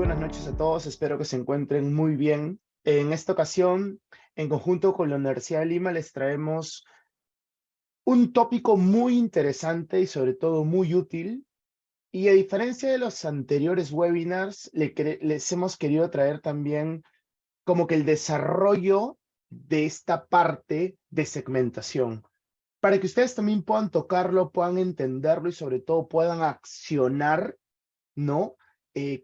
buenas noches a todos, espero que se encuentren muy bien. En esta ocasión, en conjunto con la Universidad de Lima, les traemos un tópico muy interesante y sobre todo muy útil. Y a diferencia de los anteriores webinars, les hemos querido traer también como que el desarrollo de esta parte de segmentación, para que ustedes también puedan tocarlo, puedan entenderlo y sobre todo puedan accionar, ¿no?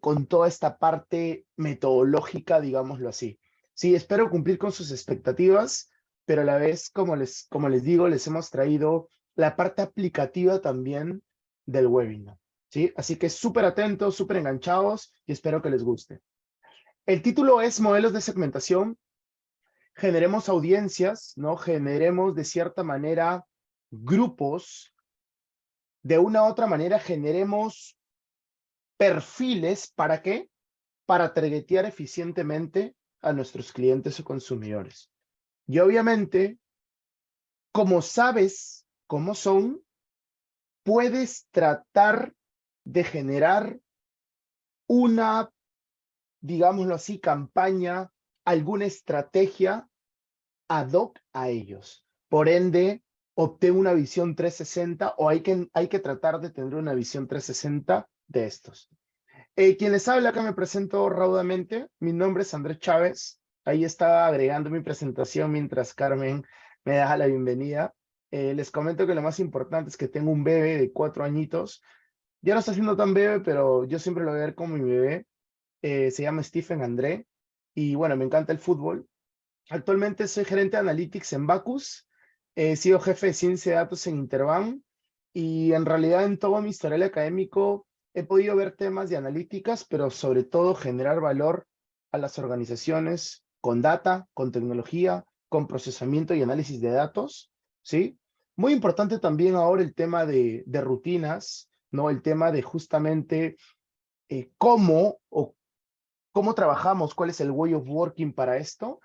Con toda esta parte metodológica, digámoslo así. Sí, espero cumplir con sus expectativas, pero a la vez, como les digo, les hemos traído la parte aplicativa también del webinar. ¿Sí? Así que súper atentos, súper enganchados y espero que les guste. El título es Modelos de segmentación. Generemos audiencias, ¿no? Generemos de cierta manera grupos. De una u otra manera generemos perfiles. ¿Para qué? Para targetear eficientemente a nuestros clientes o consumidores. Y obviamente, como sabes cómo son, puedes tratar de generar una, digámoslo así, campaña, alguna estrategia ad hoc a ellos. Por ende, obtén una visión 360 o hay que tratar de tener una visión 360 de estos. Quien les habla, acá me presento raudamente. Mi nombre es Andrés Chávez. Ahí estaba agregando mi presentación mientras Carmen me da la bienvenida. Les comento que lo más importante es que tengo un bebé de 4 añitos. Ya no está siendo tan bebé, pero yo siempre lo voy a ver como mi bebé. Se llama Stephen André. Y bueno, me encanta el fútbol. Actualmente soy gerente de Analytics en Bacus. He sido jefe de ciencia de datos en Interbank. Y en realidad en todo mi historial académico he podido ver temas de analíticas, pero sobre todo generar valor a las organizaciones con data, con tecnología, con procesamiento y análisis de datos, ¿sí? Muy importante también ahora el tema de rutinas, ¿no? El tema de justamente cómo trabajamos, cuál es el way of working para esto.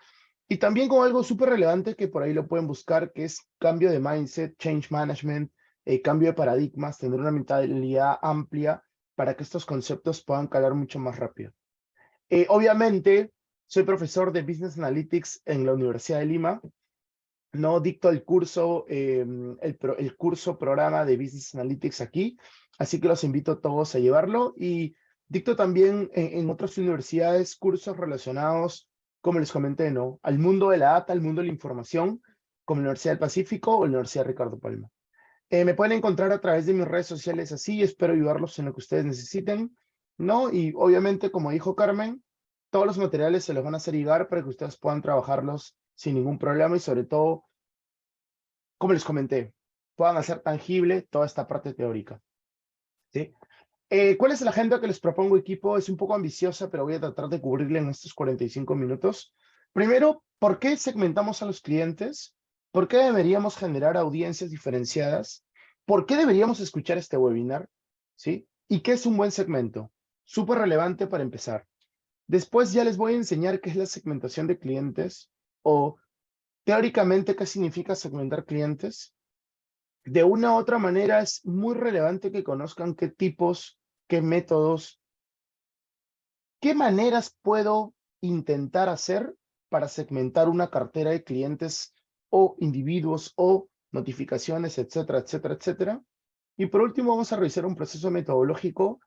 Y también con algo súper relevante que por ahí lo pueden buscar, que es cambio de mindset, change management, cambio de paradigmas, tener una mentalidad amplia para que estos conceptos puedan calar mucho más rápido. Obviamente, soy profesor de Business Analytics en la Universidad de Lima. No dicto el curso, el curso programa de Business Analytics aquí, así que los invito a todos a llevarlo. Y dicto también en otras universidades cursos relacionados, como les comenté, ¿no? Al mundo de la data, al mundo de la información, como la Universidad del Pacífico o la Universidad Ricardo Palma. Me pueden encontrar a través de mis redes sociales así, espero ayudarlos en lo que ustedes necesiten, ¿no? Y obviamente, como dijo Carmen, todos los materiales se los van a hacer llegar para que ustedes puedan trabajarlos sin ningún problema y sobre todo, como les comenté, puedan hacer tangible toda esta parte teórica, ¿sí? ¿Cuál es la agenda que les propongo, equipo? Es un poco ambiciosa, pero voy a tratar de cubrirla en estos 45 minutos. Primero, ¿por qué segmentamos a los clientes? ¿Por qué deberíamos generar audiencias diferenciadas? ¿Por qué deberíamos escuchar este webinar? ¿Sí? ¿Y qué es un buen segmento? Súper relevante para empezar. Después ya les voy a enseñar qué es la segmentación de clientes o teóricamente qué significa segmentar clientes. De una u otra manera es muy relevante que conozcan qué tipos, qué métodos, qué maneras puedo intentar hacer para segmentar una cartera de clientes o individuos o notificaciones, etcétera, etcétera, etcétera. Y por último vamos a revisar un proceso metodológico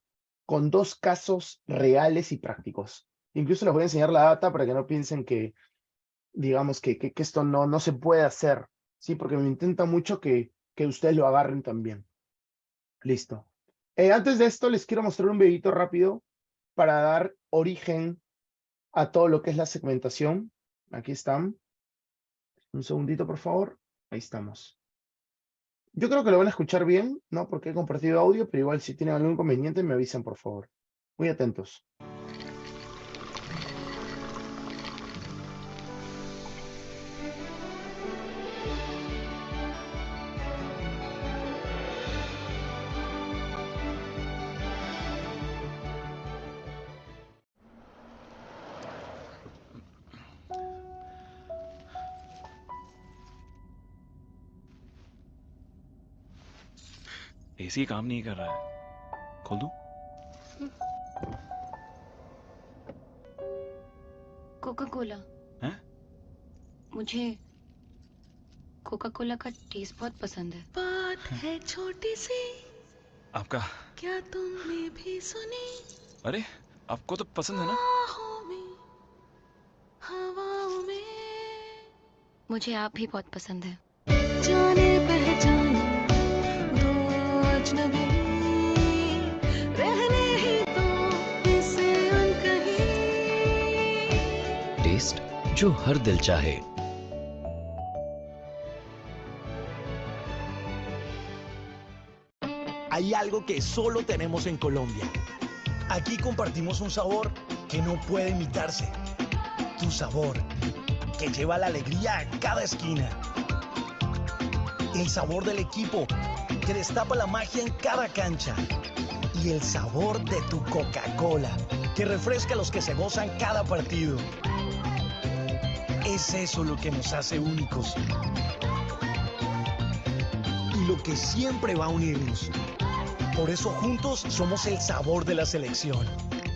con 2 casos reales y prácticos. Incluso les voy a enseñar la data para que no piensen que, digamos, que esto no se puede hacer, ¿sí? Porque me intenta mucho que ustedes lo agarren también. Listo. Antes de esto, les quiero mostrar un videito rápido para dar origen a todo lo que es la segmentación. Aquí están. Un segundito, por favor. Ahí estamos. Yo creo que lo van a escuchar bien, ¿no? Porque he compartido audio, pero igual si tienen algún inconveniente me avisan, por favor. Muy atentos. AC काम नहीं कर रहा है खोल दूं Coca Cola. हैं? मुझे Coca Cola का टेस्ट बहुत पसंद है। बात है छोटी सी, आपका? क्या तुमने भी सुनी? अरे आपको तो पसंद है ना? आहों में, हवाओं में, मुझे आप भी बहुत पसंद है। जाने पहचाने दो अजनबी, रहने ही तो इसे अनकही। टेस्ट जो हर दिल चाहे। Hay algo que solo tenemos en Colombia. Aquí compartimos un sabor que no puede imitarse. Tu sabor, que lleva la alegría a cada esquina. El sabor del equipo, que destapa la magia en cada cancha. Y el sabor de tu Coca-Cola, que refresca a los que se gozan cada partido. Es eso lo que nos hace únicos. Y lo que siempre va a unirnos. Por eso juntos somos el sabor de la selección.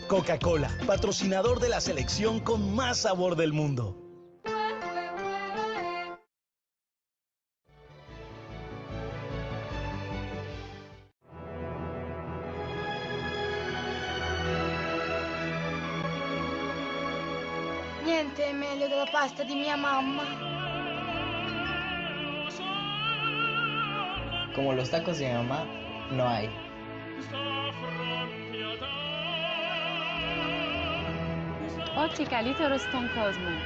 Coca-Cola, patrocinador de la selección con más sabor del mundo. Niente è meglio della pasta di mia mamma. Como los tacos de mi mamá, no hay. آتیکلی ترستون کازمون.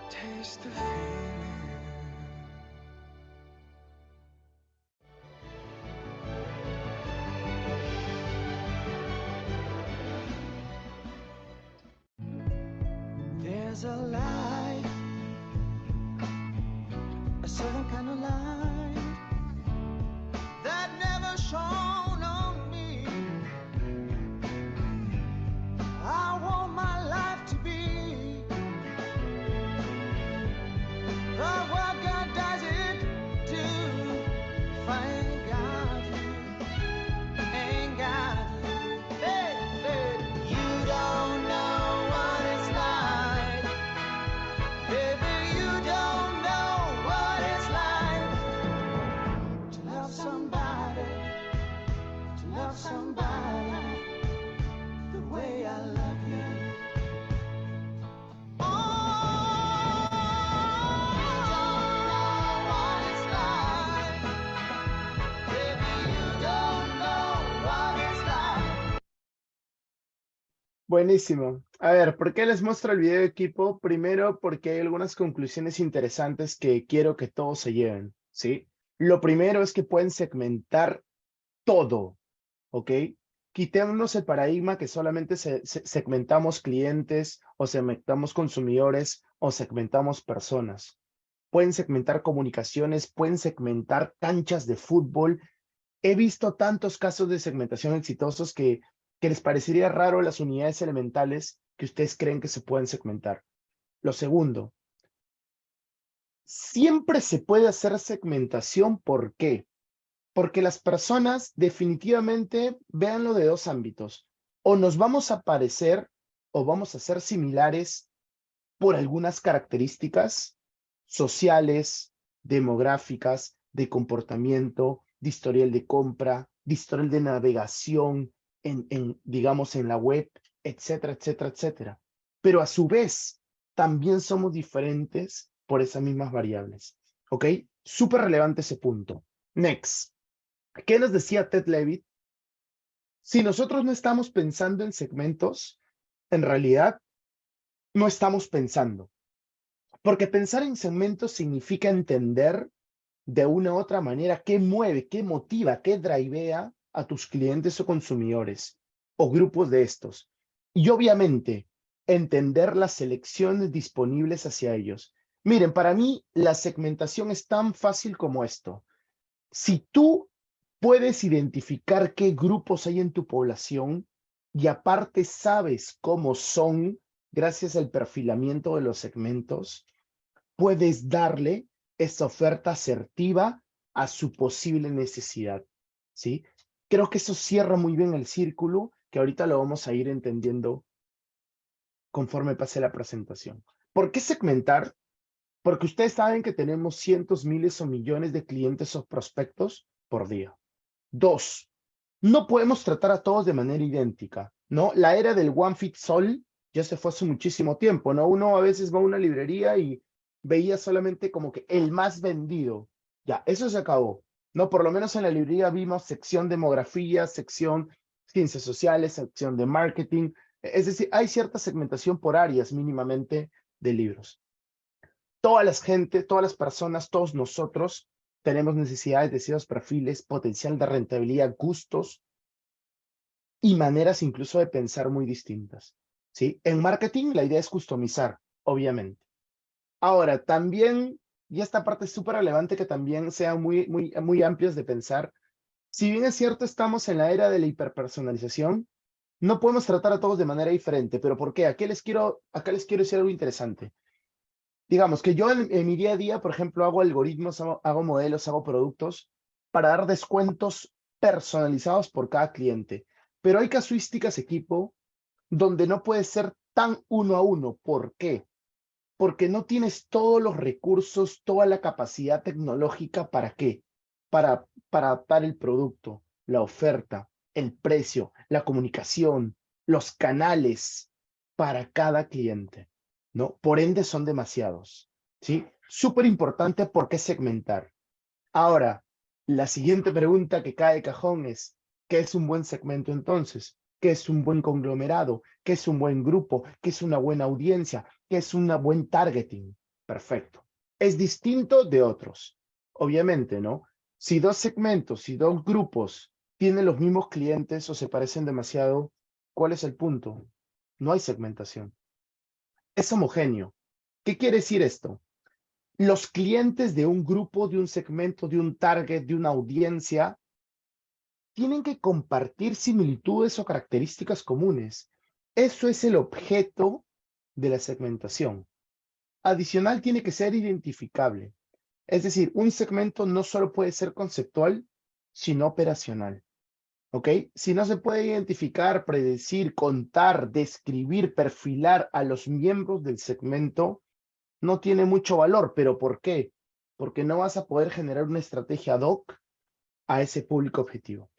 Taste the feeling. There's a light, a certain kind of light that never shone on me. I want my life to be what God does it to. If I ain't got you, ain't got you, baby, you don't know what it's like. Baby, you don't know what it's like to love somebody, the way I love you. Buenísimo. A ver, ¿por qué les muestro el video de equipo? Primero, porque hay algunas conclusiones interesantes que quiero que todos se lleven, ¿sí? Lo primero es que pueden segmentar todo, ¿ok? Quitémonos el paradigma que solamente segmentamos clientes o segmentamos consumidores o segmentamos personas. Pueden segmentar comunicaciones, pueden segmentar canchas de fútbol. He visto tantos casos de segmentación exitosos que les parecería raro las unidades elementales que ustedes creen que se pueden segmentar. Lo segundo, siempre se puede hacer segmentación. ¿Por qué? Porque las personas definitivamente véanlo de dos ámbitos. O nos vamos a parecer o vamos a ser similares por algunas características sociales, demográficas, de comportamiento, de historial de compra, de historial de navegación, digamos, en la web, etcétera, etcétera, etcétera. pero a su vez también somos diferentes por esas mismas variables. ¿Ok? Súper relevante ese punto. Next. ¿Qué nos decía Ted Levitt? Si nosotros no estamos pensando en segmentos, en realidad no estamos pensando. Porque pensar en segmentos significa entender de una u otra manera qué mueve, qué motiva, qué drivea a tus clientes o consumidores o grupos de estos. Y obviamente, entender las selecciones disponibles hacia ellos. Miren, para mí la segmentación es tan fácil como esto. Si tú puedes identificar qué grupos hay en tu población y aparte sabes cómo son gracias al perfilamiento de los segmentos, puedes darle esa oferta asertiva a su posible necesidad, ¿sí? Creo que eso cierra muy bien el círculo, que ahorita lo vamos a ir entendiendo conforme pase la presentación. ¿Por qué segmentar? Porque ustedes saben que tenemos cientos, miles o millones de clientes o prospectos por día. 2, no podemos tratar a todos de manera idéntica, ¿no? La era del one fits all ya se fue hace muchísimo tiempo, ¿no? Uno a veces va a una librería y veía solamente como que el más vendido. Ya, eso se acabó, ¿no? Por lo menos en la librería vimos sección demografía, sección ciencias sociales, sección de marketing. Es decir, hay cierta segmentación por áreas mínimamente de libros. Todas las personas, todos nosotros tenemos necesidades, deseos, perfiles, potencial de rentabilidad, gustos y maneras incluso de pensar muy distintas, ¿sí? En marketing la idea es customizar, obviamente. Ahora, también, y esta parte es súper relevante que también sean muy amplios de pensar, si bien es cierto estamos en la era de la hiperpersonalización, no podemos tratar a todos de manera diferente, pero ¿por qué? Acá les quiero decir algo interesante. Digamos que yo en mi día a día, por ejemplo, hago algoritmos, hago modelos, hago productos para dar descuentos personalizados por cada cliente. Pero hay casuísticas, equipo, donde no puede ser tan uno a uno. ¿Por qué? Porque no tienes todos los recursos, toda la capacidad tecnológica. ¿Para qué? Para adaptar el producto, la oferta, el precio, la comunicación, los canales para cada cliente, ¿no? Por ende son demasiados, ¿sí? Súper importante, ¿por qué segmentar? Ahora, la siguiente pregunta que cae de cajón es, ¿qué es un buen segmento entonces? ¿Qué es un buen conglomerado? ¿Qué es un buen grupo? ¿Qué es una buena audiencia? ¿Qué es un buen targeting? Perfecto. Es distinto de otros. Obviamente, ¿no? Si dos segmentos, si dos grupos tienen los mismos clientes o se parecen demasiado, ¿cuál es el punto? No hay segmentación. Es homogéneo. ¿Qué quiere decir esto? Los clientes de un grupo, de un segmento, de un target, de una audiencia, tienen que compartir similitudes o características comunes. Eso es el objeto de la segmentación. Adicional, tiene que ser identificable. Es decir, un segmento no solo puede ser conceptual, sino operacional. ¿Ok? Si no se puede identificar, predecir, contar, describir, perfilar a los miembros del segmento, no tiene mucho valor. ¿Pero por qué? Porque no vas a poder generar una estrategia ad hoc a ese público objetivo.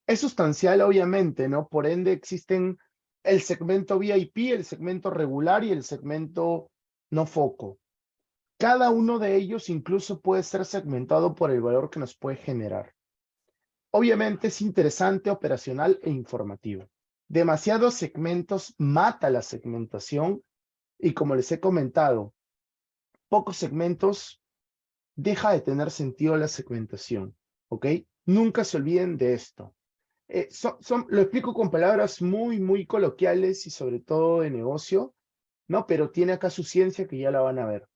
Es sustancial, obviamente, ¿no? Por ende, existen el segmento VIP, el segmento regular y el segmento no foco. Cada uno de ellos incluso puede ser segmentado por el valor que nos puede generar. Obviamente es interesante, operacional e informativo. Demasiados segmentos mata la segmentación y, como les he comentado, pocos segmentos deja de tener sentido la segmentación, ¿ok? Nunca se olviden de esto. Lo explico con palabras muy coloquiales y sobre todo de negocio, ¿no? Pero tiene acá su ciencia que ya la van a ver.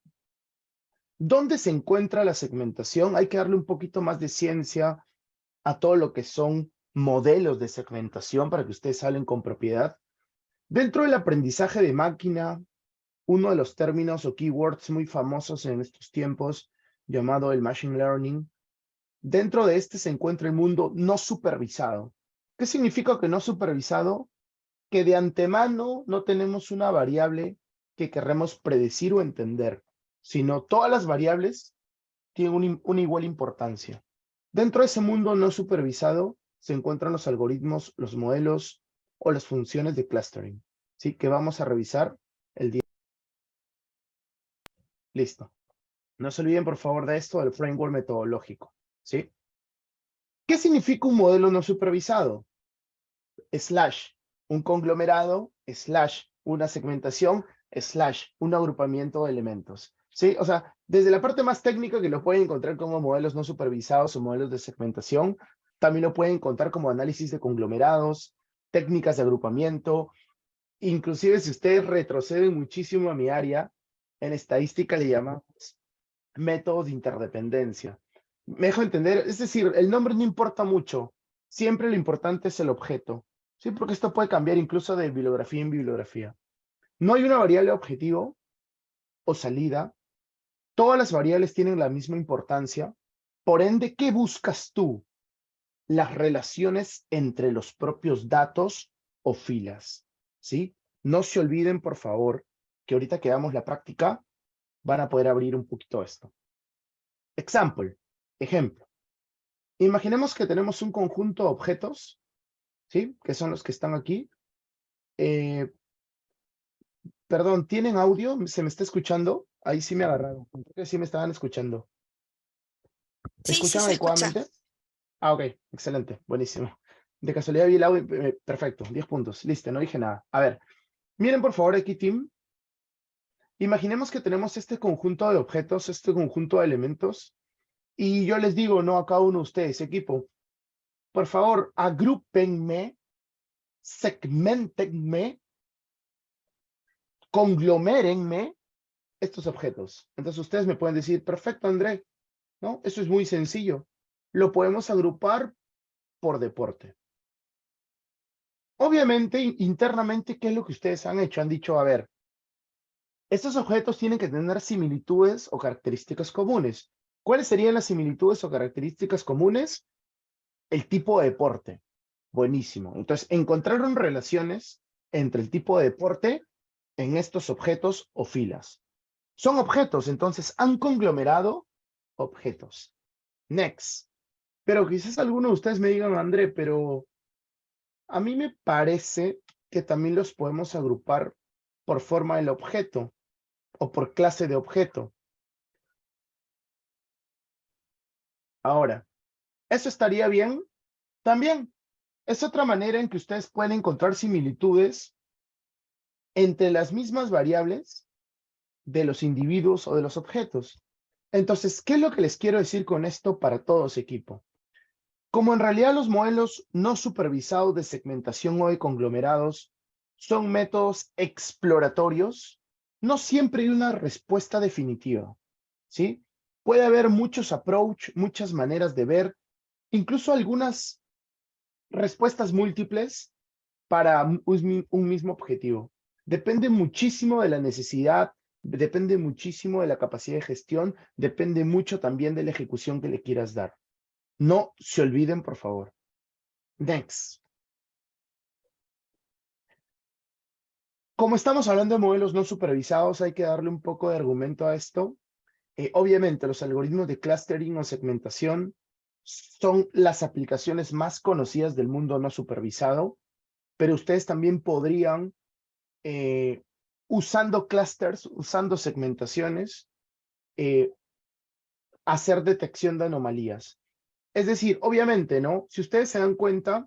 ¿Dónde se encuentra la segmentación? Hay que darle un poquito más de ciencia a todo lo que son modelos de segmentación para que ustedes hablen con propiedad. Dentro del aprendizaje de máquina, uno de los términos o keywords muy famosos en estos tiempos, llamado el machine learning, dentro de este se encuentra el mundo no supervisado. ¿Qué significa que no supervisado? Que de antemano no tenemos una variable que queremos predecir o entender, sino todas las variables tienen una igual importancia. Dentro de ese mundo no supervisado se encuentran los algoritmos, los modelos o las funciones de clustering, ¿sí? Que vamos a revisar el día. Listo. No se olviden, por favor, de esto, del framework metodológico, ¿sí? ¿Qué significa un modelo no supervisado? Slash, un conglomerado, slash, una segmentación, slash, un agrupamiento de elementos, ¿sí? O sea, desde la parte más técnica que lo pueden encontrar como modelos no supervisados o modelos de segmentación, también lo pueden encontrar como análisis de conglomerados, técnicas de agrupamiento, inclusive si ustedes retroceden muchísimo a mi área, en estadística le llamamos métodos de interdependencia. Me dejo entender, es decir, el nombre no importa mucho, siempre lo importante es el objeto, ¿sí? Porque esto puede cambiar incluso de bibliografía en bibliografía. No hay una variable objetivo o salida, todas las variables tienen la misma importancia, por ende, ¿qué buscas tú? Las relaciones entre los propios datos o filas, ¿sí? No se olviden, por favor, que ahorita que damos la práctica, van a poder abrir un poquito esto. Example, ejemplo. Imaginemos que tenemos un conjunto de objetos, ¿sí? Que son los que están aquí. Perdón, ¿tienen audio? ¿Se me está escuchando? Ahí sí me agarraron. Creo que sí me estaban escuchando. ¿Me Sí, se escuchan escucha. adecuadamente? Ah, ok, excelente, buenísimo. De casualidad vi el audio, perfecto, 10 puntos, listo, no dije nada. A ver, miren por favor aquí, team. Imaginemos que tenemos este conjunto de objetos, este conjunto de elementos, y yo les digo, no, a cada uno de ustedes, equipo, por favor, agrúpenme, segmentenme, conglomérenme estos objetos. Entonces ustedes me pueden decir, perfecto, André, ¿no? Eso es muy sencillo. Lo podemos agrupar por deporte. Obviamente, internamente, ¿qué es lo que ustedes han hecho? Han dicho, a ver, estos objetos tienen que tener similitudes o características comunes. ¿Cuáles serían las similitudes o características comunes? El tipo de deporte. Buenísimo. Entonces, encontraron relaciones entre el tipo de deporte en estos objetos o filas. Son objetos, entonces han conglomerado objetos. Next. Pero quizás algunos de ustedes me digan, André, pero a mí me parece que también los podemos agrupar por forma del objeto o por clase de objeto. Ahora, ¿eso estaría bien? También. Es otra manera en que ustedes pueden encontrar similitudes entre las mismas variables de los individuos o de los objetos. Entonces, ¿qué es lo que les quiero decir con esto para todos, equipo? Como en realidad los modelos no supervisados de segmentación o de conglomerados son métodos exploratorios, no siempre hay una respuesta definitiva, ¿sí? Puede haber muchos approach, muchas maneras de ver, incluso algunas respuestas múltiples para un mismo objetivo. Depende muchísimo de la necesidad, depende muchísimo de la capacidad de gestión, depende mucho también de la ejecución que le quieras dar. No se olviden, por favor. Next. Como estamos hablando de modelos no supervisados, hay que darle un poco de argumento a esto. Obviamente, los algoritmos de clustering o segmentación son las aplicaciones más conocidas del mundo no supervisado, pero ustedes también podrían, usando clusters, usando segmentaciones, hacer detección de anomalías. Es decir, obviamente, ¿no? Si ustedes se dan cuenta,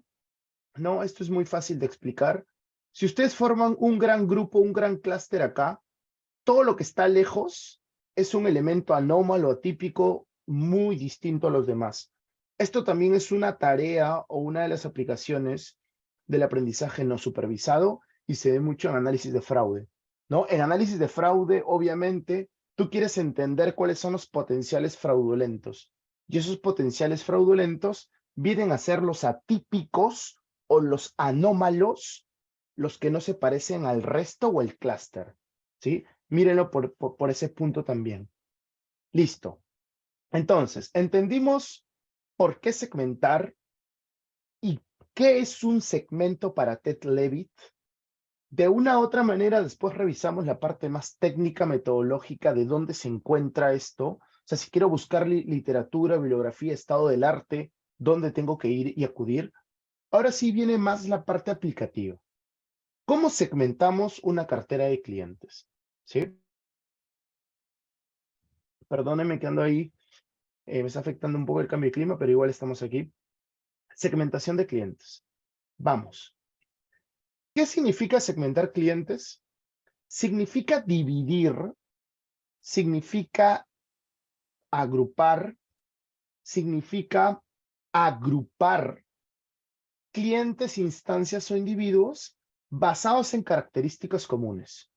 ¿no? Esto es muy fácil de explicar. Si ustedes forman un gran grupo, un gran clúster acá, todo lo que está lejos es un elemento anómalo, atípico, muy distinto a los demás. Esto también es una tarea o una de las aplicaciones del aprendizaje no supervisado y se ve mucho en análisis de fraude, ¿no? En análisis de fraude, obviamente, tú quieres entender cuáles son los potenciales fraudulentos. Y esos potenciales fraudulentos vienen a ser los atípicos o los anómalos, los que no se parecen al resto o el clúster, ¿sí? Mírenlo por ese punto también. Listo. Entonces, entendimos por qué segmentar y qué es un segmento para Ted Levitt. De una u otra manera, después revisamos la parte más técnica, metodológica, de dónde se encuentra esto. O sea, si quiero buscar literatura, bibliografía, estado del arte, dónde tengo que ir y acudir. Ahora sí viene más la parte aplicativa. ¿Cómo segmentamos una cartera de clientes? ¿Sí? Perdónenme que ando ahí, me está afectando un poco el cambio de clima, pero igual estamos aquí. Segmentación de clientes. Vamos. ¿Qué significa segmentar clientes? Significa dividir, significa agrupar, significa agrupar clientes, instancias o individuos basados en características comunes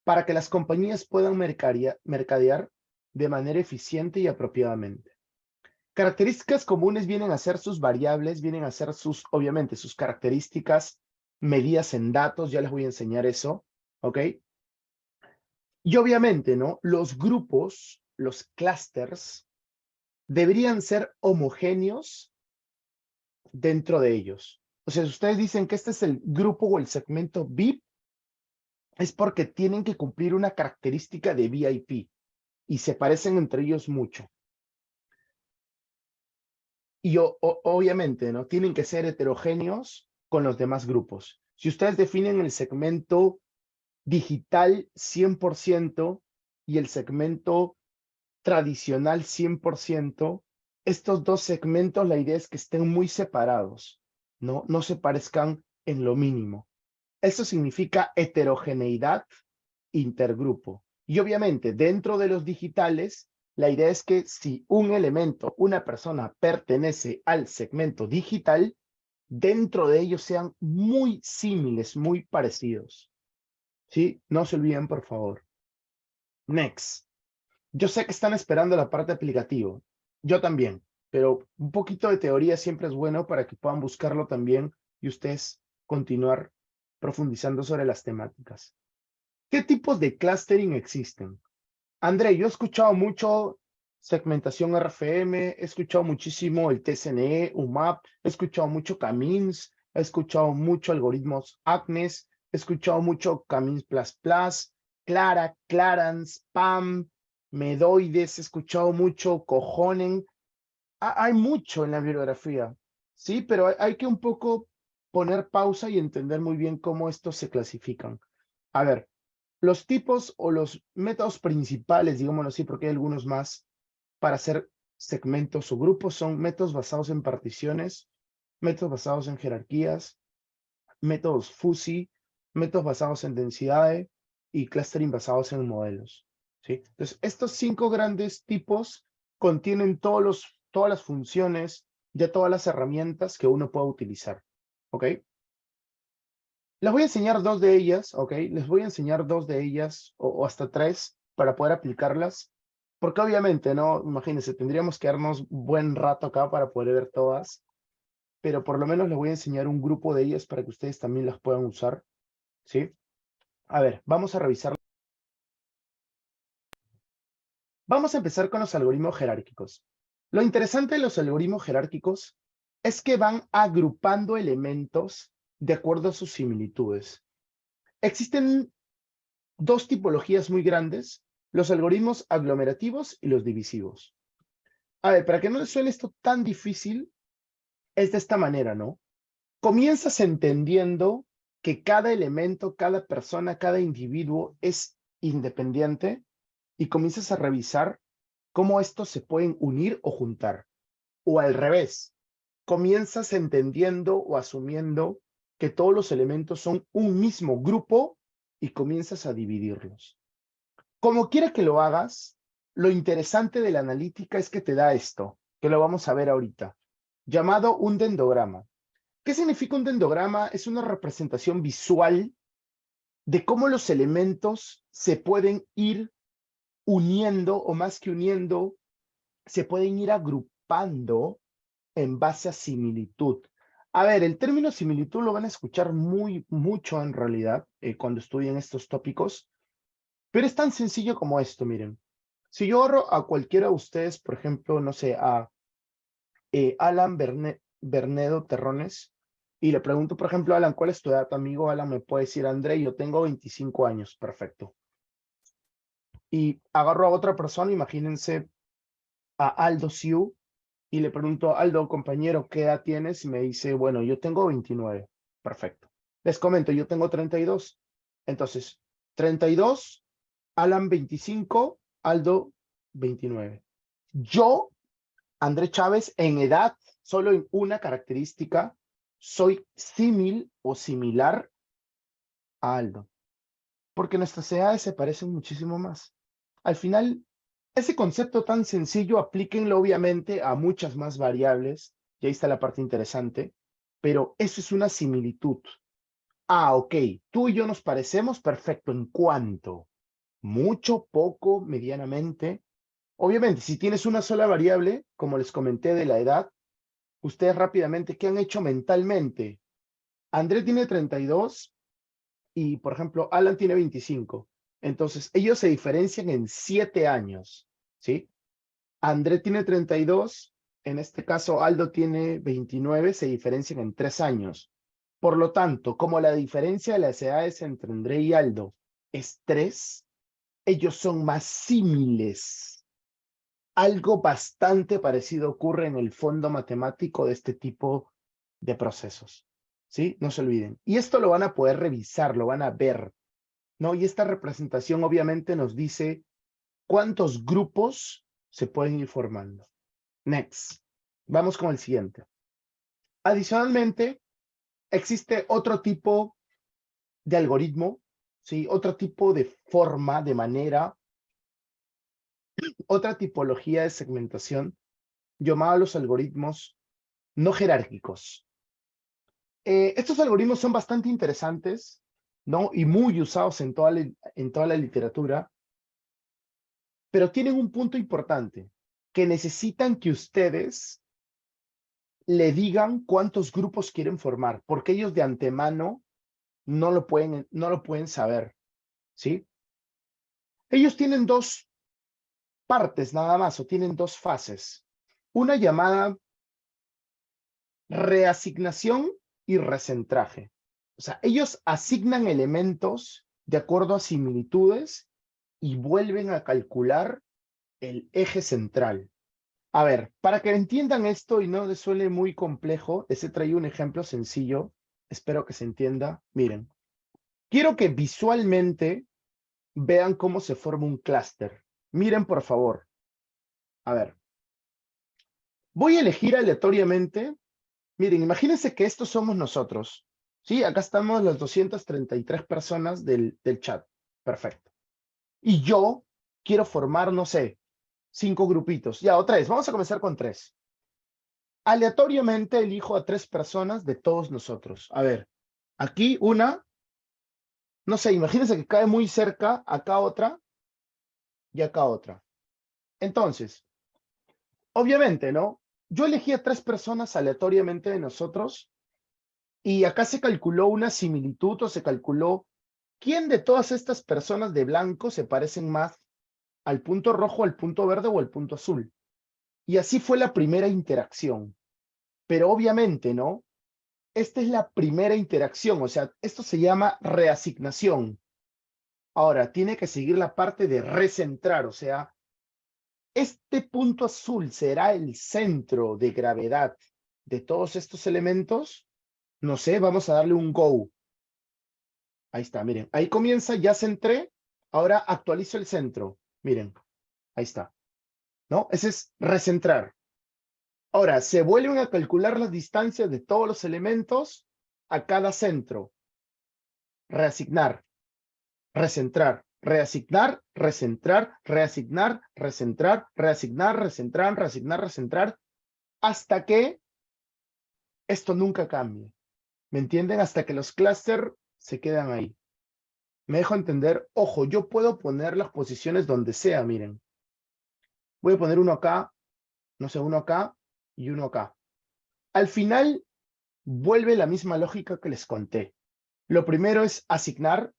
para que las compañías puedan mercadear de manera eficiente y apropiadamente. Características comunes vienen a ser sus variables, vienen a ser sus, obviamente, sus características medidas en datos, ya les voy a enseñar eso, ¿ok? Y obviamente, ¿no? Los grupos, los clusters, deberían ser homogéneos dentro de ellos. O sea, si ustedes dicen que este es el grupo o el segmento VIP, es porque tienen que cumplir una característica de VIP y se parecen entre ellos mucho. Y obviamente, ¿no? Tienen que ser heterogéneos con los demás grupos. Si ustedes definen el segmento digital 100% y el segmento tradicional 100%, estos dos segmentos, la idea es que estén muy separados, ¿no? No se parezcan en lo mínimo. Eso significa heterogeneidad intergrupo. Y obviamente, dentro de los digitales, la idea es que si un elemento, una persona pertenece al segmento digital, dentro de ellos sean muy similares, muy parecidos. ¿Sí? No se olviden, por favor. Next. Yo sé que están esperando la parte aplicativa. Yo también. Pero un poquito de teoría siempre es bueno para que puedan buscarlo también y ustedes continuar profundizando sobre las temáticas. ¿Qué tipos de clustering existen? André, yo he escuchado mucho segmentación RFM, he escuchado muchísimo el TSNE, UMAP, he escuchado mucho Camins, he escuchado mucho algoritmos Agnes, he escuchado mucho Camins++, Clara, Clarance, PAM, Medoides, he escuchado mucho Cojonen. Hay mucho en la bibliografía, sí, pero hay que un poco poner pausa y entender muy bien cómo estos se clasifican. A ver, los tipos o los métodos principales, digámoslo así, porque hay algunos más, para hacer segmentos o grupos son métodos basados en particiones, métodos basados en jerarquías, métodos FUSI, métodos basados en densidad y clustering basados en modelos. ¿Sí? Entonces, estos 5 grandes tipos contienen todas las funciones de todas las herramientas que uno puede utilizar. ¿Ok? Les voy a enseñar 2 de ellas, ¿ok? Les voy a enseñar 2 de ellas o hasta 3 para poder aplicarlas. Porque obviamente, ¿no? Imagínense, tendríamos que darnos un buen rato acá para poder ver todas. Pero por lo menos les voy a enseñar un grupo de ellas para que ustedes también las puedan usar, ¿sí? A ver, vamos a revisar. Vamos a empezar con los algoritmos jerárquicos. Lo interesante de los algoritmos jerárquicos es que van agrupando elementos de acuerdo a sus similitudes. Existen 2 tipologías muy grandes, los algoritmos aglomerativos y los divisivos. A ver, para que no les suene esto tan difícil, es de esta manera, ¿no? Comienzas entendiendo que cada elemento, cada persona, cada individuo es independiente y comienzas a revisar cómo estos se pueden unir o juntar. O al revés, comienzas entendiendo o asumiendo que todos los elementos son un mismo grupo y comienzas a dividirlos. Como quiera que lo hagas, lo interesante de la analítica es que te da esto, que lo vamos a ver ahorita, llamado un dendrograma. ¿Qué significa un dendrograma? Es una representación visual de cómo los elementos se pueden ir uniendo, o más que uniendo, se pueden ir agrupando en base a similitud. A ver, el término similitud lo van a escuchar mucho en realidad cuando estudien estos tópicos, pero es tan sencillo como esto, miren. Si yo agarro a cualquiera de ustedes, por ejemplo, no sé, a Alan Bernedo Terrones, y le pregunto, por ejemplo, Alan, ¿cuál es tu edad, amigo? Alan me puede decir, André, yo tengo 25 años, perfecto. Y agarro a otra persona, imagínense a Aldo Siu, y le pregunto, Aldo, compañero, ¿qué edad tienes? Y me dice, bueno, yo tengo 29, perfecto. Les comento, yo tengo 32. Entonces, 32, Alan 25, Aldo 29. Yo, André Chávez, en edad, solo en una característica, soy símil o similar a Aldo. Porque nuestras edades se parecen muchísimo más. Al final, ese concepto tan sencillo, aplíquenlo obviamente a muchas más variables, y ahí está la parte interesante, pero eso es una similitud. Ah, ok, tú y yo nos parecemos, perfecto. ¿En cuánto? ¿Mucho, poco, medianamente? Obviamente, si tienes una sola variable, como les comenté de la edad, ustedes rápidamente, ¿qué han hecho mentalmente? André tiene 32 y, por ejemplo, Alan tiene 25. Entonces, ellos se diferencian en 7 años, ¿sí? André tiene 32, en este caso Aldo tiene 29, se diferencian en 3 años. Por lo tanto, como la diferencia de las edades entre André y Aldo es 3, ellos son más símiles. Algo bastante parecido ocurre en el fondo matemático de este tipo de procesos, ¿sí? No se olviden. Y esto lo van a poder revisar, lo van a ver, ¿no? Y esta representación obviamente nos dice cuántos grupos se pueden ir formando. Next. Vamos con el siguiente. Adicionalmente, existe otro tipo de algoritmo, ¿sí? Otro tipo de forma, de manera, otra tipología de segmentación llamada los algoritmos no jerárquicos. Estos algoritmos son bastante interesantes, ¿no? Y muy usados en toda la literatura, pero tienen un punto importante, que necesitan que ustedes le digan cuántos grupos quieren formar, porque ellos de antemano no lo pueden saber, ¿sí? Ellos tienen dos partes nada más, o tienen dos fases. Una llamada reasignación y recentraje. O sea, ellos asignan elementos de acuerdo a similitudes y vuelven a calcular el eje central. A ver, para que entiendan esto y no les suene muy complejo, les he traído un ejemplo sencillo. Espero que se entienda. Miren, quiero que visualmente vean cómo se forma un clúster. Miren, por favor. A ver. Voy a elegir aleatoriamente. Miren, imagínense que estos somos nosotros. ¿Sí? Acá estamos las 233 personas del chat. Perfecto. Y yo quiero formar, no sé, 5 grupitos. Ya, otra vez. Vamos a comenzar con 3. Aleatoriamente elijo a 3 personas de todos nosotros. A ver, aquí una, no sé, imagínense que cae muy cerca, acá otra y acá otra. Entonces, obviamente, ¿no? Yo elegí a 3 personas aleatoriamente de nosotros y acá se calculó una similitud o se calculó quién de todas estas personas de blanco se parecen más al punto rojo, al punto verde o al punto azul. Y así fue la primera interacción. Pero obviamente, ¿no? Esta es la primera interacción, o sea, esto se llama reasignación. Ahora, tiene que seguir la parte de recentrar, o sea, este punto azul será el centro de gravedad de todos estos elementos. No sé, vamos a darle un go. Ahí está, miren, ahí comienza, ya centré, ahora actualizo el centro. Miren, ahí está, ¿no? Ese es recentrar. Ahora, se vuelven a calcular las distancias de todos los elementos a cada centro. Reasignar, recentrar, reasignar, recentrar, reasignar, recentrar, reasignar, recentrar, reasignar, recentrar, hasta que esto nunca cambie. ¿Me entienden? Hasta que los clústeres se quedan ahí. Me dejo entender, ojo, yo puedo poner las posiciones donde sea, miren. Voy a poner uno acá, no sé, uno acá y uno acá. Al final, vuelve la misma lógica que les conté. Lo primero es asignar,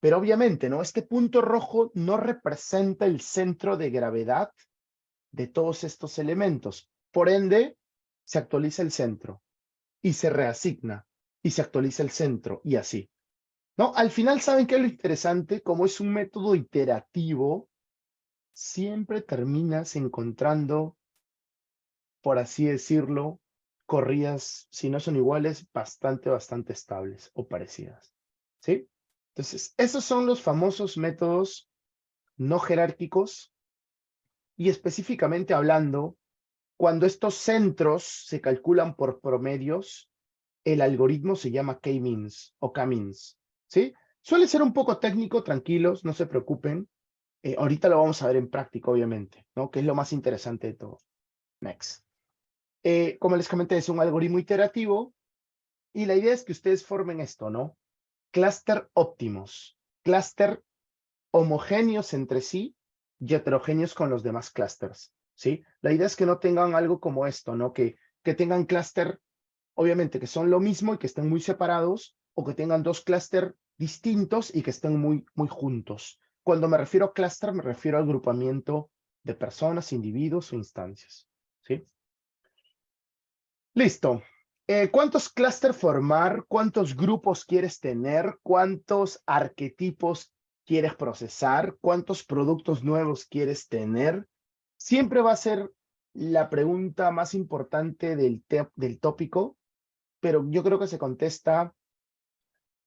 pero obviamente, ¿no? Este punto rojo no representa el centro de gravedad de todos estos elementos. Por ende, se actualiza el centro y se reasigna y se actualiza el centro y así. ¿No? Al final, ¿saben qué es lo interesante? Como es un método iterativo, siempre terminas encontrando, por así decirlo, corridas, si no son iguales, bastante estables o parecidas. ¿Sí? Entonces, esos son los famosos métodos no jerárquicos y específicamente hablando, cuando estos centros se calculan por promedios, el algoritmo se llama K-means o K-means. ¿Sí? Suele ser un poco técnico, tranquilos, no se preocupen. Ahorita lo vamos a ver en práctica, obviamente, ¿no? Que es lo más interesante de todo. Next. Como les comenté, es un algoritmo iterativo y la idea es que ustedes formen esto, ¿no? Clúster óptimos, clúster homogéneos entre sí y heterogéneos con los demás clústeres, ¿sí? La idea es que no tengan algo como esto, ¿no? Que tengan clúster, obviamente, que son lo mismo y que estén muy separados, o que tengan dos clúster distintos y que estén muy juntos. Cuando me refiero a clúster, me refiero al agrupamiento de personas, individuos o instancias, ¿sí? Listo. ¿Cuántos clúster formar? ¿Cuántos grupos quieres tener? ¿Cuántos arquetipos quieres procesar? ¿Cuántos productos nuevos quieres tener? Siempre va a ser la pregunta más importante del tópico, pero yo creo que se contesta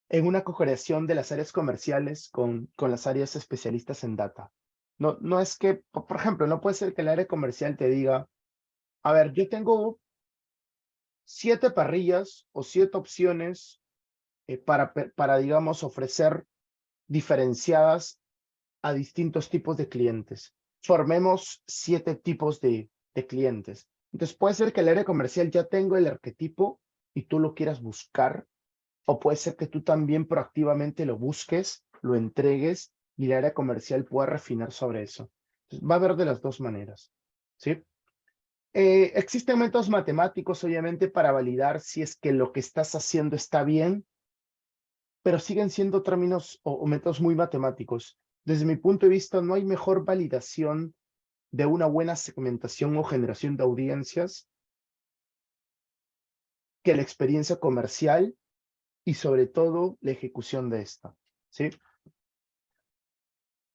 en una correlación de las áreas comerciales con las áreas especialistas en data. No es que, por ejemplo, no puede ser que el área comercial te diga, a ver, yo tengo 7 parrillas o 7 opciones para, digamos, ofrecer diferenciadas a distintos tipos de clientes. Formemos 7 tipos de clientes. Entonces puede ser que el área comercial ya tenga el arquetipo y tú lo quieras buscar, o puede ser que tú también proactivamente lo busques, lo entregues y el área comercial pueda refinar sobre eso. Entonces, va a haber de las dos maneras, ¿sí? Existen métodos matemáticos, obviamente, para validar si es que lo que estás haciendo está bien, pero siguen siendo términos o métodos muy matemáticos. Desde mi punto de vista, no hay mejor validación de una buena segmentación o generación de audiencias que la experiencia comercial y sobre todo la ejecución de esta, ¿sí?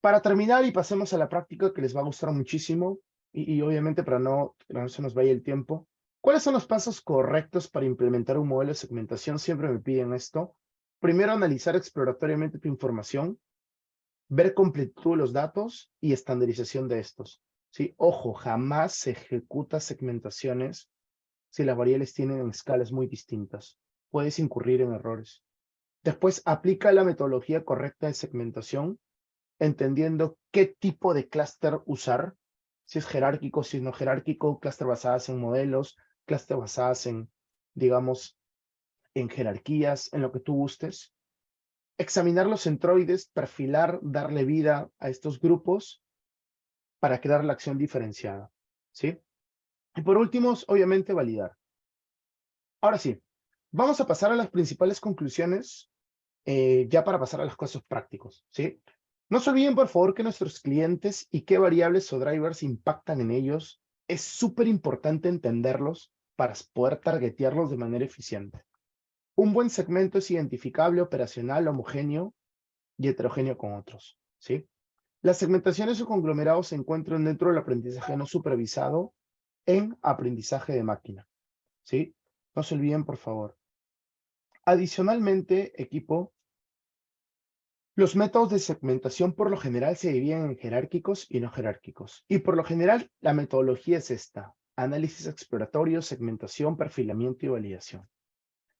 Para terminar y pasemos a la práctica que les va a gustar muchísimo y obviamente para que no se nos vaya el tiempo, ¿cuáles son los pasos correctos para implementar un modelo de segmentación? Siempre me piden esto. Primero, analizar exploratoriamente tu información, ver completitud de los datos y estandarización de estos, ¿sí? Ojo, jamás se ejecuta segmentaciones si las variables tienen escalas muy distintas. Puedes incurrir en errores. Después, aplica la metodología correcta de segmentación, entendiendo qué tipo de clúster usar, si es jerárquico, si es no jerárquico, clúster basadas en modelos, clúster basadas en, digamos, en jerarquías, en lo que tú gustes. Examinar los centroides, perfilar, darle vida a estos grupos para crear la acción diferenciada, ¿sí? Y por último, obviamente, validar. Ahora sí, vamos a pasar a las principales conclusiones, ya para pasar a los casos prácticos, ¿sí? No se olviden, por favor, que nuestros clientes y qué variables o drivers impactan en ellos, es súper importante entenderlos para poder targetearlos de manera eficiente. Un buen segmento es identificable, operacional, homogéneo y heterogéneo con otros, ¿sí? Las segmentaciones o conglomerados se encuentran dentro del aprendizaje no supervisado en aprendizaje de máquina, ¿sí? No se olviden, por favor. Adicionalmente, equipo, los métodos de segmentación por lo general se dividen en jerárquicos y no jerárquicos. Y por lo general, la metodología es esta: análisis exploratorio, segmentación, perfilamiento y validación.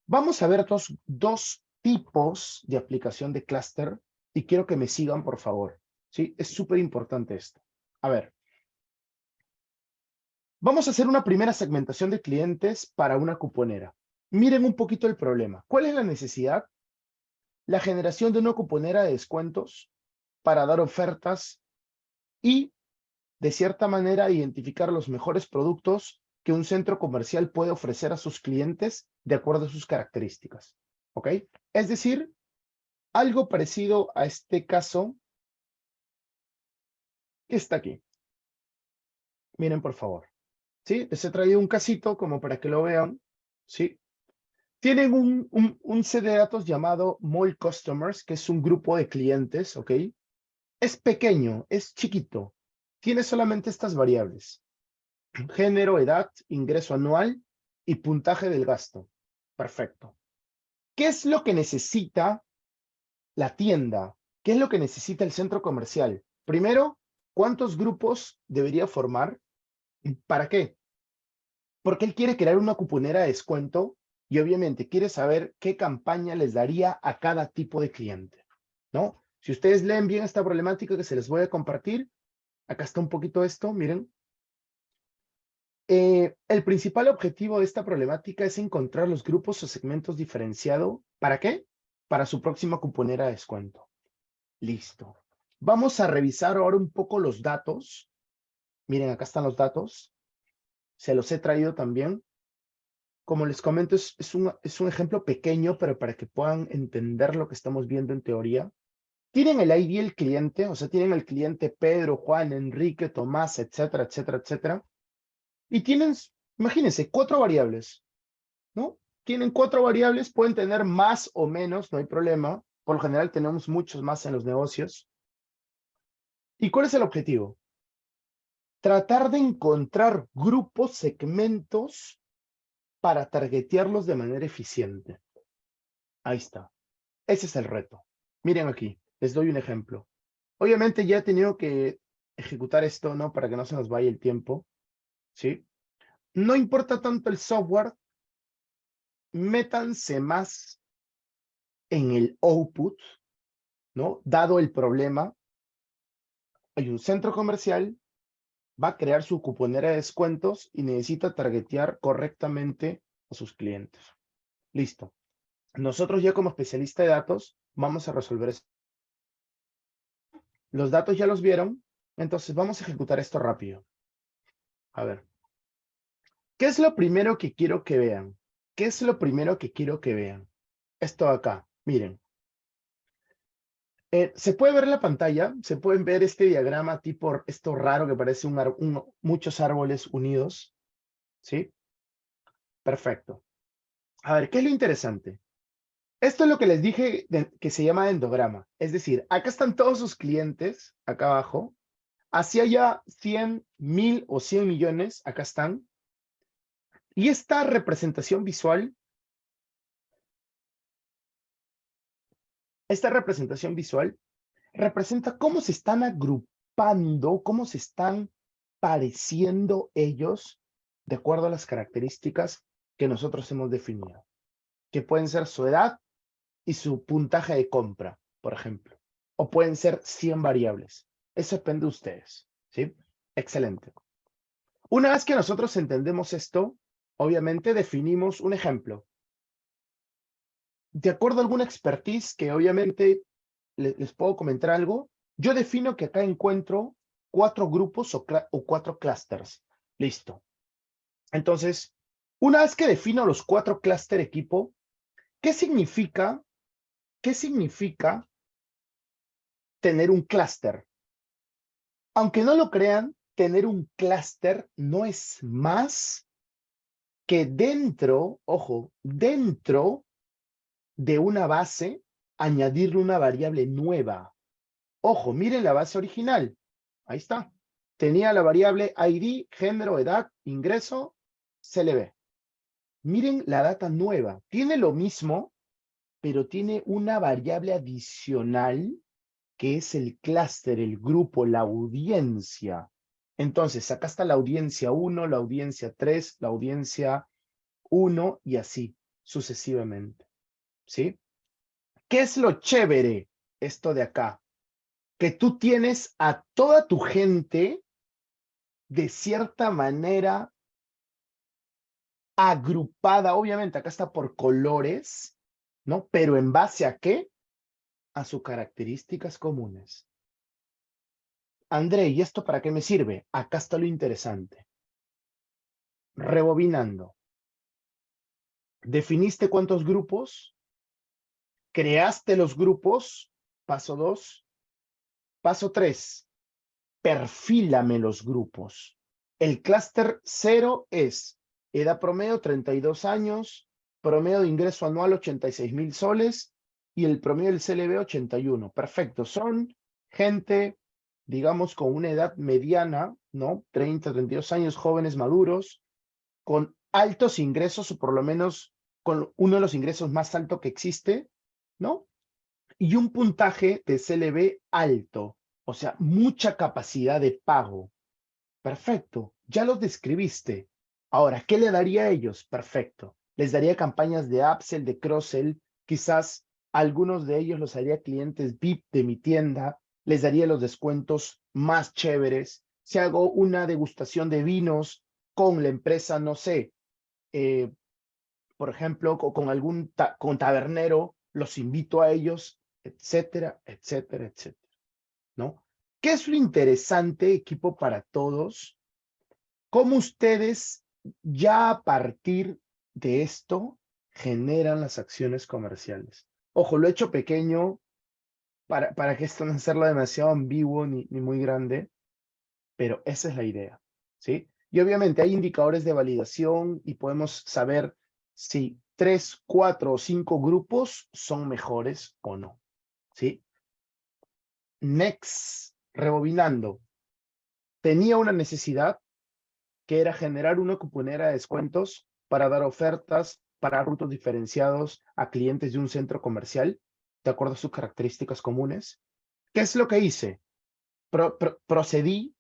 Vamos a ver dos tipos de aplicación de clúster y quiero que me sigan, por favor. ¿Sí? Es súper importante esto. A ver. Vamos a hacer una primera segmentación de clientes para una cuponera. Miren un poquito el problema. ¿Cuál es la necesidad? La generación de una cuponera de descuentos para dar ofertas y, de cierta manera, identificar los mejores productos que un centro comercial puede ofrecer a sus clientes de acuerdo a sus características. ¿Ok? Es decir, algo parecido a este caso que está aquí. Miren, por favor. ¿Sí? Les he traído un casito como para que lo vean. ¿Sí? Tienen un set de datos llamado Mall Customers, que es un grupo de clientes, ¿ok? Es pequeño, es chiquito. Tiene solamente estas variables: género, edad, ingreso anual y puntaje del gasto. Perfecto. ¿Qué es lo que necesita la tienda? ¿Qué es lo que necesita el centro comercial? Primero, ¿cuántos grupos debería formar? ¿Para qué? Porque él quiere crear una cuponera de descuento y obviamente quiere saber qué campaña les daría a cada tipo de cliente, ¿no? Si ustedes leen bien esta problemática que se les voy a compartir, acá está un poquito esto, miren. El principal objetivo de esta problemática es encontrar los grupos o segmentos diferenciados. ¿Para qué? Para su próxima cuponera de descuento. Listo. Vamos a revisar ahora un poco los datos. Miren, acá están los datos. Se los he traído también. Como les comento, es un ejemplo pequeño, pero para que puedan entender lo que estamos viendo en teoría. Tienen el ID del cliente, o sea, tienen el cliente Pedro, Juan, Enrique, Tomás, etcétera, etcétera, etcétera. Y tienen, imagínense, 4 variables, ¿no? Tienen 4 variables, pueden tener más o menos, no hay problema. Por lo general tenemos muchos más en los negocios. ¿Y cuál es el objetivo? Tratar de encontrar grupos, segmentos para targetearlos de manera eficiente. Ahí está. Ese es el reto. Miren aquí, les doy un ejemplo. Obviamente ya he tenido que ejecutar esto, ¿no? Para que no se nos vaya el tiempo, ¿sí? No importa tanto el software, métanse más en el output, ¿no? Dado el problema, hay un centro comercial, va a crear su cuponera de descuentos y necesita targetear correctamente a sus clientes. Listo. Nosotros ya como especialista de datos vamos a resolver eso. Los datos ya los vieron, entonces vamos a ejecutar esto rápido. A ver. ¿Qué es lo primero que quiero que vean? ¿Qué es lo primero que quiero que vean? Esto de acá, miren. Se puede ver en la pantalla, se pueden ver este diagrama tipo, esto raro que parece muchos árboles unidos, ¿sí? Perfecto. A ver, ¿qué es lo interesante? Esto es lo que les dije que se llama endograma. Es decir, acá están todos sus clientes, acá abajo. Hacia allá 100, 1000 o 100 millones, acá están. Y esta representación visual, representa cómo se están agrupando, cómo se están pareciendo ellos de acuerdo a las características que nosotros hemos definido, que pueden ser su edad y su puntaje de compra, por ejemplo, o pueden ser 100 variables. Eso depende de ustedes, ¿sí? Excelente. Una vez que nosotros entendemos esto, obviamente definimos un ejemplo. De acuerdo a alguna expertise que obviamente les puedo comentar algo, yo defino que acá encuentro 4 grupos o 4 clusters. Listo. Entonces, una vez que defino los 4 clúster equipo, ¿qué significa tener un clúster? Aunque no lo crean, tener un clúster no es más que dentro, ojo, dentro de una base, añadirle una variable nueva. Ojo, miren la base original. Ahí está. Tenía la variable ID, género, edad, ingreso, CLV. Miren la data nueva. Tiene lo mismo, pero tiene una variable adicional que es el clúster, el grupo, la audiencia. Entonces, acá está la audiencia 1, la audiencia 3, la audiencia 1 y así sucesivamente. ¿Sí? ¿Qué es lo chévere? Esto de acá. Que tú tienes a toda tu gente de cierta manera agrupada. Obviamente, acá está por colores, ¿no? Pero ¿en base a qué? A sus características comunes. André, ¿y esto para qué me sirve? Acá está lo interesante. Rebobinando. ¿Definiste cuántos grupos? ¿Creaste los grupos? Paso 2. Paso 3. Perfílame los grupos. El clúster 0 es edad promedio 32 años, promedio de ingreso anual 86,000 soles y el promedio del CLV 81. Perfecto. Son gente, digamos, con una edad mediana, ¿no? 30, 32 años, jóvenes maduros, con altos ingresos o por lo menos con uno de los ingresos más altos que existe, ¿no? Y un puntaje de CLV alto, o sea, mucha capacidad de pago. Perfecto, ya los describiste. Ahora, ¿qué le daría a ellos? Perfecto. Les daría campañas de upsell, de cross-sell, quizás algunos de ellos los haría clientes VIP de mi tienda, les daría los descuentos más chéveres. Si hago una degustación de vinos con la empresa, no sé, por ejemplo, con algún con tabernero, los invito a ellos, etcétera, etcétera, etcétera, ¿no? ¿Qué es lo interesante, equipo para todos? ¿Cómo ustedes ya a partir de esto generan las acciones comerciales? Ojo, lo he hecho pequeño para que esto no hacerlo demasiado ambiguo ni muy grande, pero esa es la idea, ¿sí? Y obviamente hay indicadores de validación y podemos saber si 3, 4 o 5 grupos son mejores o no, ¿sí? Next, rebobinando. Tenía una necesidad que era generar una cuponera de descuentos para dar ofertas para rutos diferenciados a clientes de un centro comercial, de acuerdo a sus características comunes. ¿Qué es lo que hice? Procedí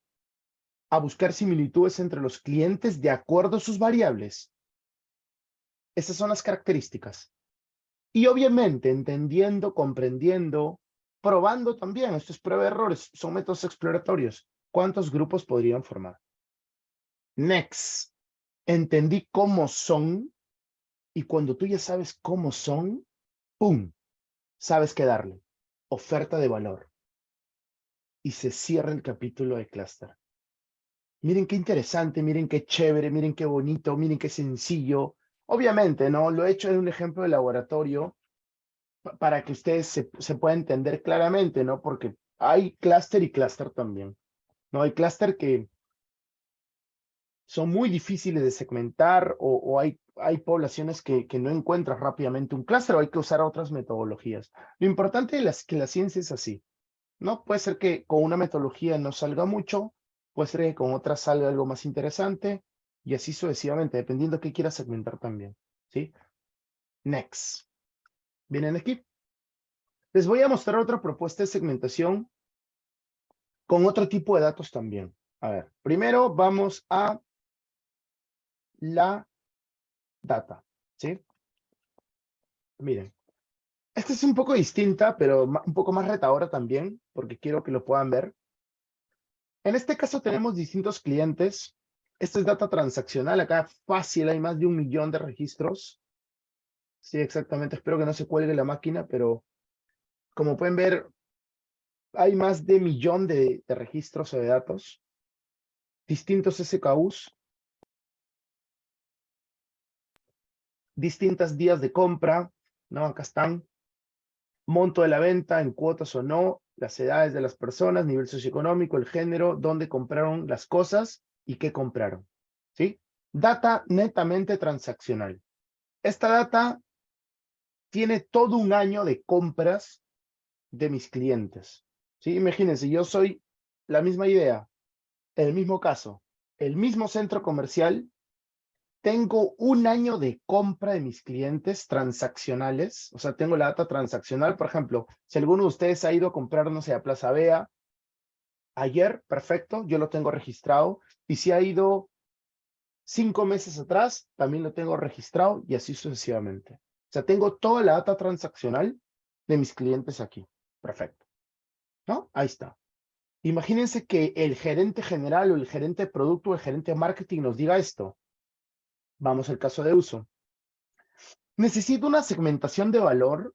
a buscar similitudes entre los clientes de acuerdo a sus variables. Esas son las características. Y obviamente entendiendo, comprendiendo, probando también, esto es prueba de errores, son métodos exploratorios. ¿Cuántos grupos podrían formar? Next, entendí cómo son y cuando tú ya sabes cómo son, ¡pum! Sabes qué darle. Oferta de valor. Y se cierra el capítulo de Cluster. Miren qué interesante, miren qué chévere, miren qué bonito, miren qué sencillo. Obviamente, ¿no? Lo he hecho en un ejemplo de laboratorio para que ustedes se puedan entender claramente, ¿no? Porque hay clúster y clúster también, ¿no? Hay clúster que son muy difíciles de segmentar o hay poblaciones que no encuentras rápidamente un clúster o hay que usar otras metodologías. Lo importante es que la ciencia es así, ¿no? Puede ser que con una metodología no salga mucho, puede ser que con otra salga algo más interesante y así sucesivamente, dependiendo de qué quieras segmentar también, ¿sí? Next. ¿Vienen aquí? Les voy a mostrar otra propuesta de segmentación con otro tipo de datos también. A ver, primero vamos a la data, ¿sí? Miren, esta es un poco distinta, pero un poco más retadora también, porque quiero que lo puedan ver. En este caso tenemos distintos clientes. Esto es data transaccional. Acá fácil, hay más de 1 millón de registros. Sí, exactamente. Espero que no se cuelgue la máquina, pero como pueden ver, hay más de 1 millón de registros o de datos. Distintos SKUs. Distintas días de compra, ¿no? Acá están. Monto de la venta, en cuotas o no, las edades de las personas, nivel socioeconómico, el género, dónde compraron las cosas y qué compraron, ¿sí? Data netamente transaccional. Esta data tiene todo un año de compras de mis clientes, ¿sí? Imagínense, yo soy la misma idea, el mismo caso, el mismo centro comercial. Tengo un año de compra de mis clientes transaccionales, o sea, tengo la data transaccional. Por ejemplo, si alguno de ustedes ha ido a comprar, no sé, a Plaza Vea, ayer, perfecto, yo lo tengo registrado. Y si ha ido 5 meses atrás, también lo tengo registrado y así sucesivamente. O sea, tengo toda la data transaccional de mis clientes aquí. Perfecto. ¿No? Ahí está. Imagínense que el gerente general o el gerente de producto o el gerente de marketing nos diga esto. Vamos al caso de uso. Necesito una segmentación de valor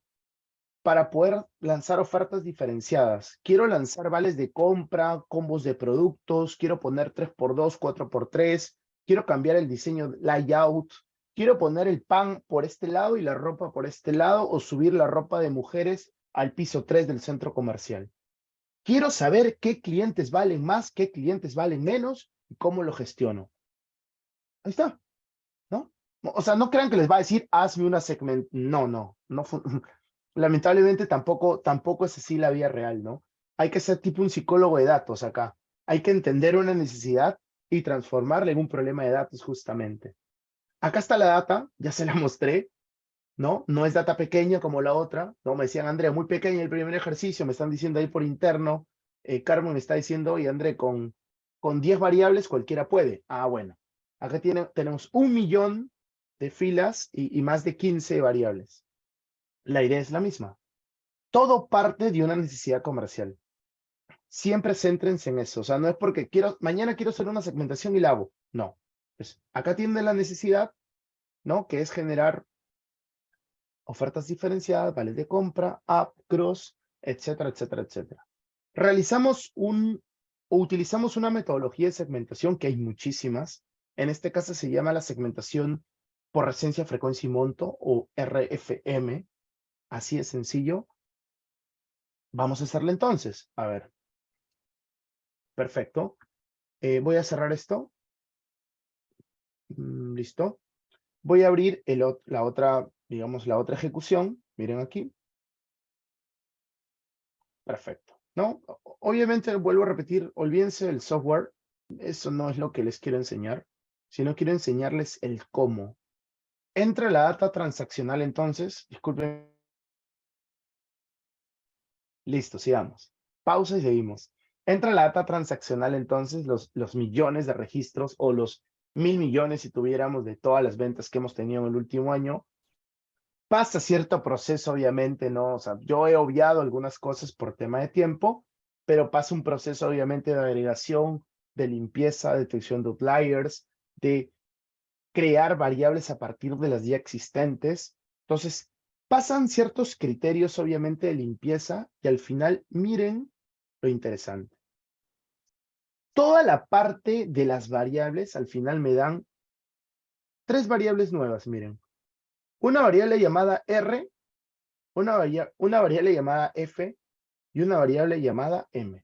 para poder lanzar ofertas diferenciadas. Quiero lanzar vales de compra, combos de productos, quiero poner 3x2, 4x3, quiero cambiar el diseño layout, quiero poner el pan por este lado y la ropa por este lado o subir la ropa de mujeres al piso 3 del centro comercial. Quiero saber qué clientes valen más, qué clientes valen menos y cómo lo gestiono. Ahí está. ¿No? O sea, no crean que les va a decir, hazme una segmentación. No. Lamentablemente tampoco es así la vida real, ¿no? Hay que ser tipo un psicólogo de datos acá. Hay que entender una necesidad y transformarla en un problema de datos justamente. Acá está la data, ya se la mostré, ¿no? No es data pequeña como la otra, ¿no? Me decían, André, muy pequeña el primer ejercicio, me están diciendo ahí por interno, Carmen me está diciendo, oye, André, con 10 variables cualquiera puede. Ah, bueno. Acá tenemos 1 millón de filas y más de 15 variables. La idea es la misma. Todo parte de una necesidad comercial. Siempre céntrense en eso. O sea, no es porque mañana quiero hacer una segmentación y la hago. No. Pues acá tienen la necesidad, ¿no? Que es generar ofertas diferenciadas, vales de compra, app, cross, etcétera, etcétera, etcétera. Realizamos o utilizamos una metodología de segmentación que hay muchísimas. En este caso se llama la segmentación por recencia, frecuencia y monto, o RFM. Así de sencillo. Vamos a hacerlo entonces. A ver. Perfecto. Voy a cerrar esto. Listo. Voy a abrir la otra, digamos, la otra ejecución. Miren aquí. Perfecto. ¿No? Obviamente, vuelvo a repetir, olvídense del software. Eso no es lo que les quiero enseñar, sino quiero enseñarles el cómo. Entra la data transaccional entonces. Disculpen. Listo, sigamos. Pausa y seguimos. Entra la data transaccional entonces, los millones de registros o los 1.000 millones si tuviéramos de todas las ventas que hemos tenido en el último año. Pasa cierto proceso, obviamente, ¿no? O sea, yo he obviado algunas cosas por tema de tiempo, pero pasa un proceso, obviamente, de agregación, de limpieza, detección de outliers, de crear variables a partir de las ya existentes. Entonces, pasan ciertos criterios, obviamente, de limpieza y al final, miren lo interesante. Toda la parte de las variables, al final me dan 3 variables nuevas, miren. Una variable llamada R, una variable llamada F y una variable llamada M.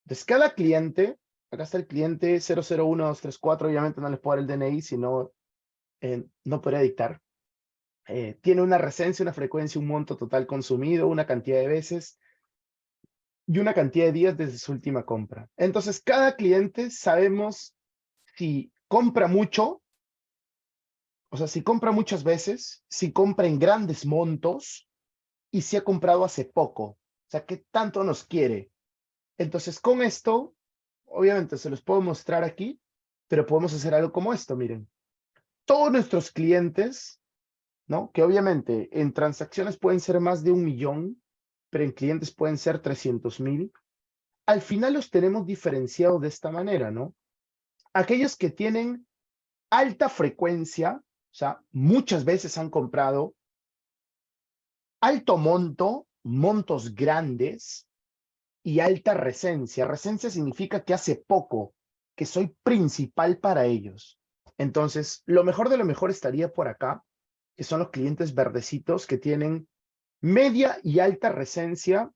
Entonces, cada cliente, acá está el cliente 001234, obviamente no les puedo dar el DNI, sino no podría dictar. Tiene una recencia, una frecuencia, un monto total consumido, una cantidad de veces y una cantidad de días desde su última compra. Entonces, cada cliente sabemos si compra mucho, o sea, si compra muchas veces, si compra en grandes montos y si ha comprado hace poco. O sea, ¿qué tanto nos quiere? Entonces, con esto, obviamente se los puedo mostrar aquí, pero podemos hacer algo como esto, miren. Todos nuestros clientes, ¿no? Que obviamente en transacciones pueden ser más de 1 millón, pero en clientes pueden ser 300,000. Al final los tenemos diferenciados de esta manera, ¿no? Aquellos que tienen alta frecuencia, o sea, muchas veces han comprado, alto monto, montos grandes y alta recencia. Recencia significa que hace poco, que soy principal para ellos. Entonces, lo mejor de lo mejor estaría por acá, que son los clientes verdecitos que tienen media y alta recencia,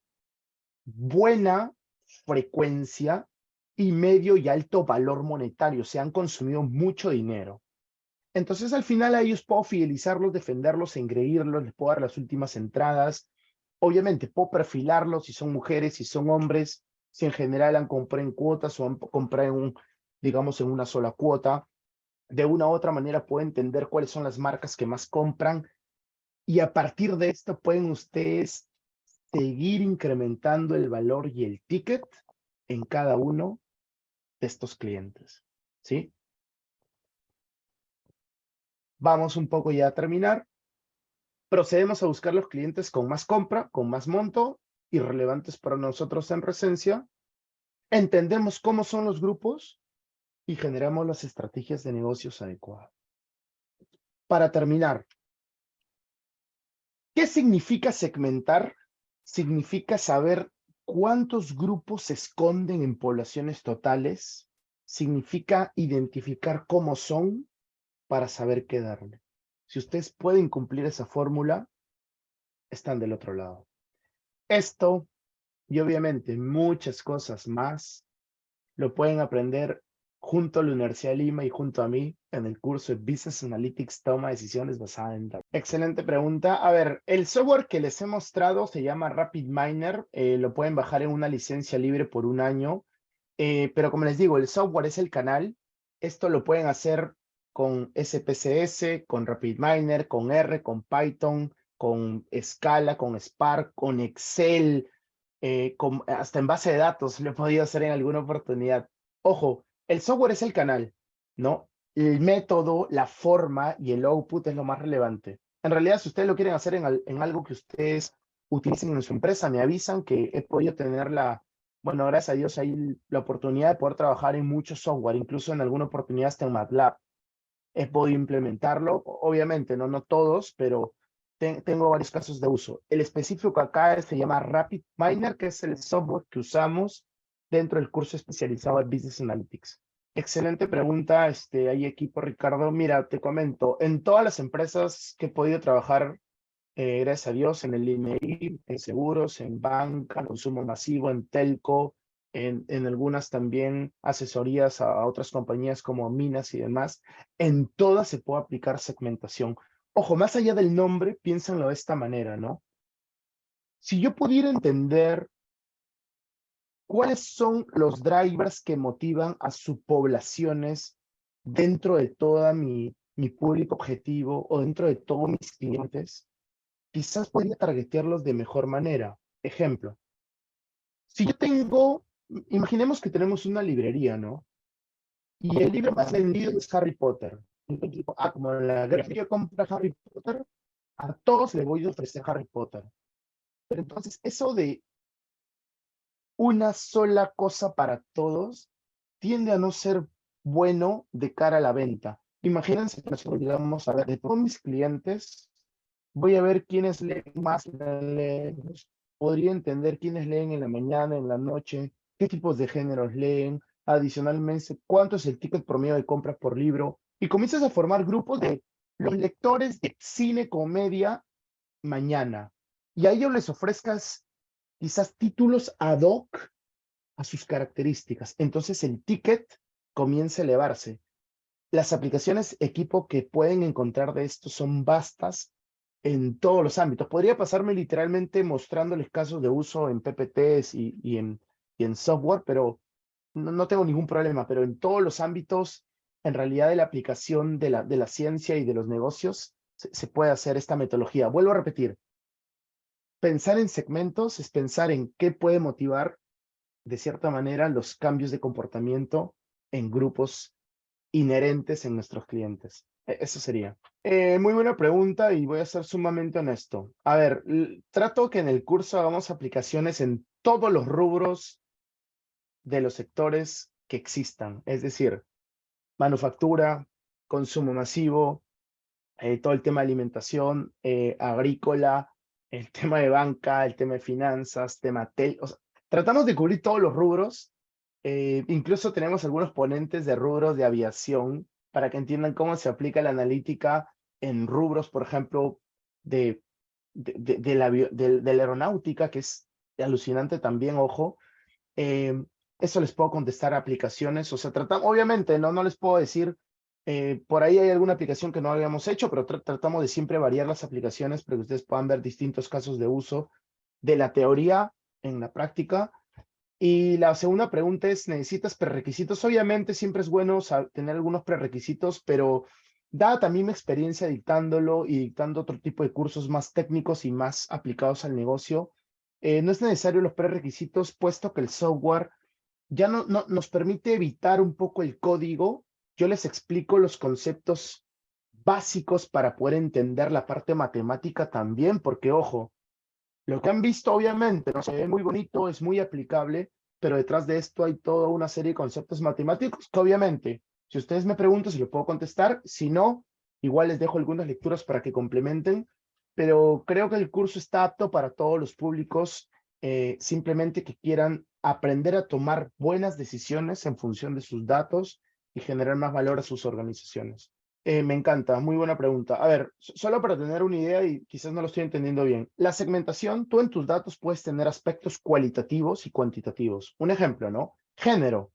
buena frecuencia y medio y alto valor monetario. Se han consumido mucho dinero. Entonces, al final a ellos puedo fidelizarlos, defenderlos, engreírlos, les puedo dar las últimas entradas. Obviamente, puedo perfilarlos si son mujeres, si son hombres, si en general han comprado en cuotas o han comprado digamos, en una sola cuota. De una u otra manera puedo entender cuáles son las marcas que más compran y a partir de esto pueden ustedes seguir incrementando el valor y el ticket en cada uno de estos clientes, ¿sí? Vamos un poco ya a terminar. Procedemos a buscar los clientes con más compra, con más monto y relevantes para nosotros en Resencia. Entendemos cómo son los grupos y generamos las estrategias de negocios adecuadas. Para terminar, ¿qué significa segmentar? Significa saber cuántos grupos se esconden en poblaciones totales. Significa identificar cómo son para saber qué darle. Si ustedes pueden cumplir esa fórmula, están del otro lado. Esto y obviamente muchas cosas más lo pueden aprender junto a la Universidad de Lima y junto a mí en el curso de Business Analytics, toma decisiones basada en datos. Excelente pregunta. A ver, el software que les he mostrado se llama RapidMiner. Lo pueden bajar en una licencia libre por 1 año. Pero como les digo, el software es el canal. Esto lo pueden hacer con SPSS, con RapidMiner, con R, con Python, con Scala, con Spark, con Excel, hasta en base de datos lo he podido hacer en alguna oportunidad. Ojo, el software es el canal, ¿no? El método, la forma y el output es lo más relevante. En realidad, si ustedes lo quieren hacer en algo que ustedes utilicen en su empresa, me avisan que he podido tener bueno, gracias a Dios, hay la oportunidad de poder trabajar en mucho software, incluso en alguna oportunidad hasta en MATLAB. He podido implementarlo, obviamente, no todos, pero tengo varios casos de uso. El específico acá se llama RapidMiner, que es el software que usamos dentro del curso especializado de Business Analytics. Excelente pregunta, hay equipo, Ricardo. Mira, te comento, en todas las empresas que he podido trabajar, gracias a Dios, en el INEI, en seguros, en banca, consumo masivo, en telco, en algunas también asesorías a otras compañías como minas y demás, en todas se puede aplicar segmentación. Ojo, más allá del nombre, piénsenlo de esta manera, ¿no? Si yo pudiera entender cuáles son los drivers que motivan a subpoblaciones dentro de toda mi público objetivo o dentro de todos mis clientes, quizás podría targetearlos de mejor manera. Ejemplo, si yo imaginemos que tenemos una librería, ¿no? Y el libro más vendido es Harry Potter. Entonces, digo, como la librería compra Harry Potter, a todos les voy a ofrecer Harry Potter. Pero entonces, eso de una sola cosa para todos tiende a no ser bueno de cara a la venta. Imagínense que nosotros digamos, a ver, de todos mis clientes, voy a ver quiénes leen más, podría entender quiénes leen en la mañana, en la noche, qué tipos de géneros leen, adicionalmente, cuánto es el ticket promedio de compras por libro, y comienzas a formar grupos de los lectores de cine, comedia, mañana. Y a ellos les ofrezcas quizás títulos ad hoc a sus características. Entonces el ticket comienza a elevarse. Las aplicaciones equipo que pueden encontrar de esto son vastas en todos los ámbitos. Podría pasarme literalmente mostrándoles casos de uso en PPTs y en software, pero no tengo ningún problema. Pero en todos los ámbitos, en realidad de la aplicación de la ciencia y de los negocios, se puede hacer esta metodología. Vuelvo a repetir, pensar en segmentos es pensar en qué puede motivar de cierta manera los cambios de comportamiento en grupos inherentes en nuestros clientes. Eso sería. Muy buena pregunta y voy a ser sumamente honesto. A ver, trato que en el curso hagamos aplicaciones en todos los rubros de los sectores que existan. Es decir, manufactura, consumo masivo, todo el tema de alimentación, agrícola, el tema de banca, el tema de finanzas, tema o sea, tratamos de cubrir todos los rubros. Incluso tenemos algunos ponentes de rubros de aviación para que entiendan cómo se aplica la analítica en rubros, por ejemplo, de la aeronáutica, que es alucinante también, ojo. Eso les puedo contestar a aplicaciones. O sea, obviamente, no les puedo decir, por ahí hay alguna aplicación que no habíamos hecho, pero tratamos de siempre variar las aplicaciones para que ustedes puedan ver distintos casos de uso de la teoría en la práctica. Y la segunda pregunta es, ¿necesitas prerequisitos? Obviamente siempre es bueno tener algunos prerequisitos, pero dada también mi experiencia dictándolo y dictando otro tipo de cursos más técnicos y más aplicados al negocio, no es necesario los prerequisitos, puesto que el software ya no nos permite evitar un poco el código. Yo les explico los conceptos básicos para poder entender la parte matemática también, porque ojo, lo que han visto obviamente no se ve muy bonito, es muy aplicable, pero detrás de esto hay toda una serie de conceptos matemáticos que obviamente, si ustedes me preguntan, si lo puedo contestar, si no, igual les dejo algunas lecturas para que complementen, pero creo que el curso está apto para todos los públicos, simplemente que quieran aprender a tomar buenas decisiones en función de sus datos y generar más valor a sus organizaciones. Me encanta, muy buena pregunta. A ver, solo para tener una idea y quizás no lo estoy entendiendo bien. La segmentación, tú en tus datos puedes tener aspectos cualitativos y cuantitativos. Un ejemplo, ¿no? Género,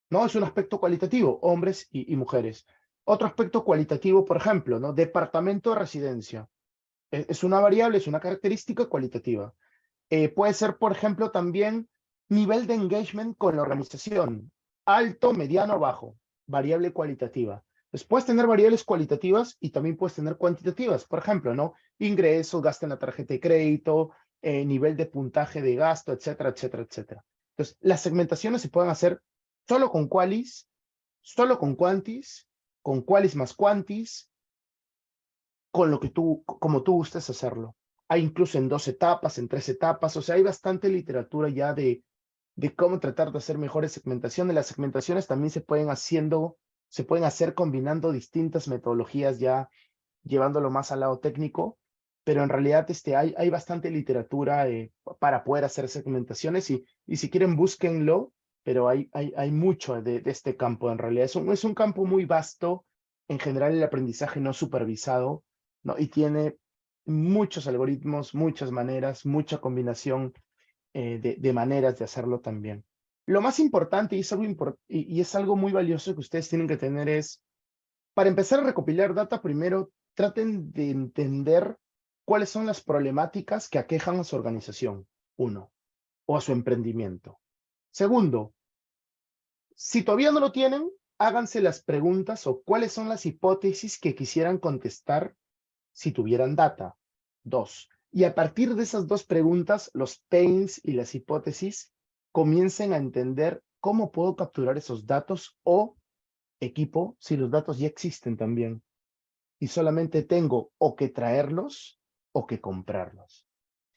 ¿no? Es un aspecto cualitativo, hombres y mujeres. Otro aspecto cualitativo, por ejemplo, ¿no? Departamento de residencia. Es una variable, es una característica cualitativa. Puede ser, por ejemplo, también nivel de engagement con la organización. Alto, mediano, bajo. Variable cualitativa. Pues puedes tener variables cualitativas y también puedes tener cuantitativas. Por ejemplo, ¿no? Ingresos, gasto en la tarjeta de crédito, nivel de puntaje de gasto, etcétera, etcétera, etcétera. Entonces, las segmentaciones se pueden hacer solo con qualis, solo con quantis, con qualis más quantis, con lo que como tú gustes hacerlo. Hay incluso en 2 etapas, en 3 etapas, o sea, hay bastante literatura ya de cómo tratar de hacer mejores segmentaciones. Las segmentaciones también se pueden hacer combinando distintas metodologías ya llevándolo más al lado técnico, pero en realidad hay bastante literatura para poder hacer segmentaciones y si quieren búsquenlo, pero hay mucho de este campo en realidad. Es un campo muy vasto, en general el aprendizaje no supervisado, ¿no? Y tiene muchos algoritmos, muchas maneras, mucha combinación de maneras de hacerlo también. Lo más importante y es algo muy valioso que ustedes tienen que tener es, para empezar a recopilar data, primero traten de entender cuáles son las problemáticas que aquejan a su organización, uno, o a su emprendimiento. Segundo, si todavía no lo tienen, háganse las preguntas o cuáles son las hipótesis que quisieran contestar si tuvieran data. 2. Y a partir de esas 2 preguntas, los pains y las hipótesis, comiencen a entender cómo puedo capturar esos datos o equipo si los datos ya existen también. Y solamente tengo o que traerlos o que comprarlos.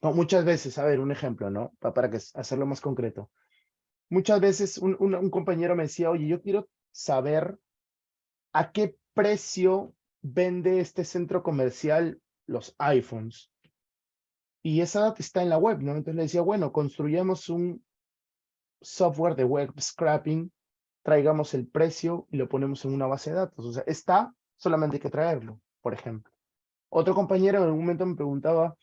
No, muchas veces, a ver, un ejemplo, ¿no? Para hacerlo más concreto. Muchas veces un compañero me decía, oye, yo quiero saber a qué precio vende este centro comercial los iPhones. Y esa data está en la web, ¿no? Entonces le decía, bueno, construyamos un software de web scraping, traigamos el precio y lo ponemos en una base de datos. O sea, está, solamente hay que traerlo, por ejemplo. Otro compañero en algún momento me preguntaba,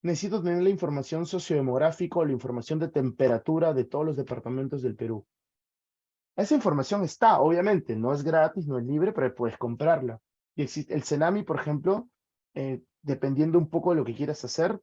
necesito tener la información sociodemográfica o la información de temperatura de todos los departamentos del Perú. Esa información está, obviamente, no es gratis, no es libre, pero puedes comprarla. Y existe el Cenami, por ejemplo, dependiendo un poco de lo que quieras hacer,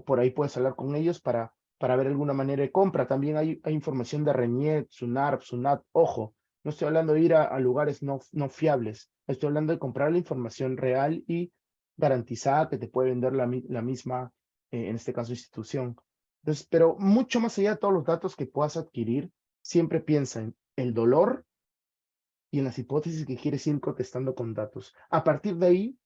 por ahí puedes hablar con ellos para ver alguna manera de compra. También hay información de RENIEC, SUNARP, SUNAT. Ojo, no estoy hablando de ir a lugares no fiables. Estoy hablando de comprar la información real y garantizada que te puede vender la misma, en este caso, institución. Entonces, pero mucho más allá de todos los datos que puedas adquirir, siempre piensa en el dolor y en las hipótesis que quieres ir contestando con datos. A partir de ahí,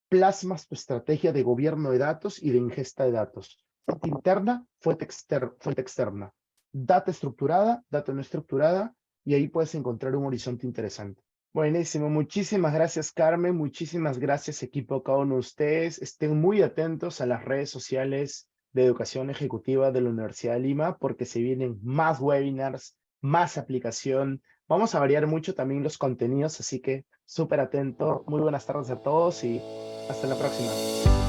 plasmas tu estrategia de gobierno de datos y de ingesta de datos. Fuente interna, fuente externa. Data estructurada, data no estructurada, y ahí puedes encontrar un horizonte interesante. Buenísimo, muchísimas gracias Carmen, muchísimas gracias equipo, cada uno de ustedes. Estén muy atentos a las redes sociales de Educación Ejecutiva de la Universidad de Lima, porque se vienen más webinars, más aplicación. Vamos a variar mucho también los contenidos, así que súper atento. Muy buenas tardes a todos y hasta la próxima.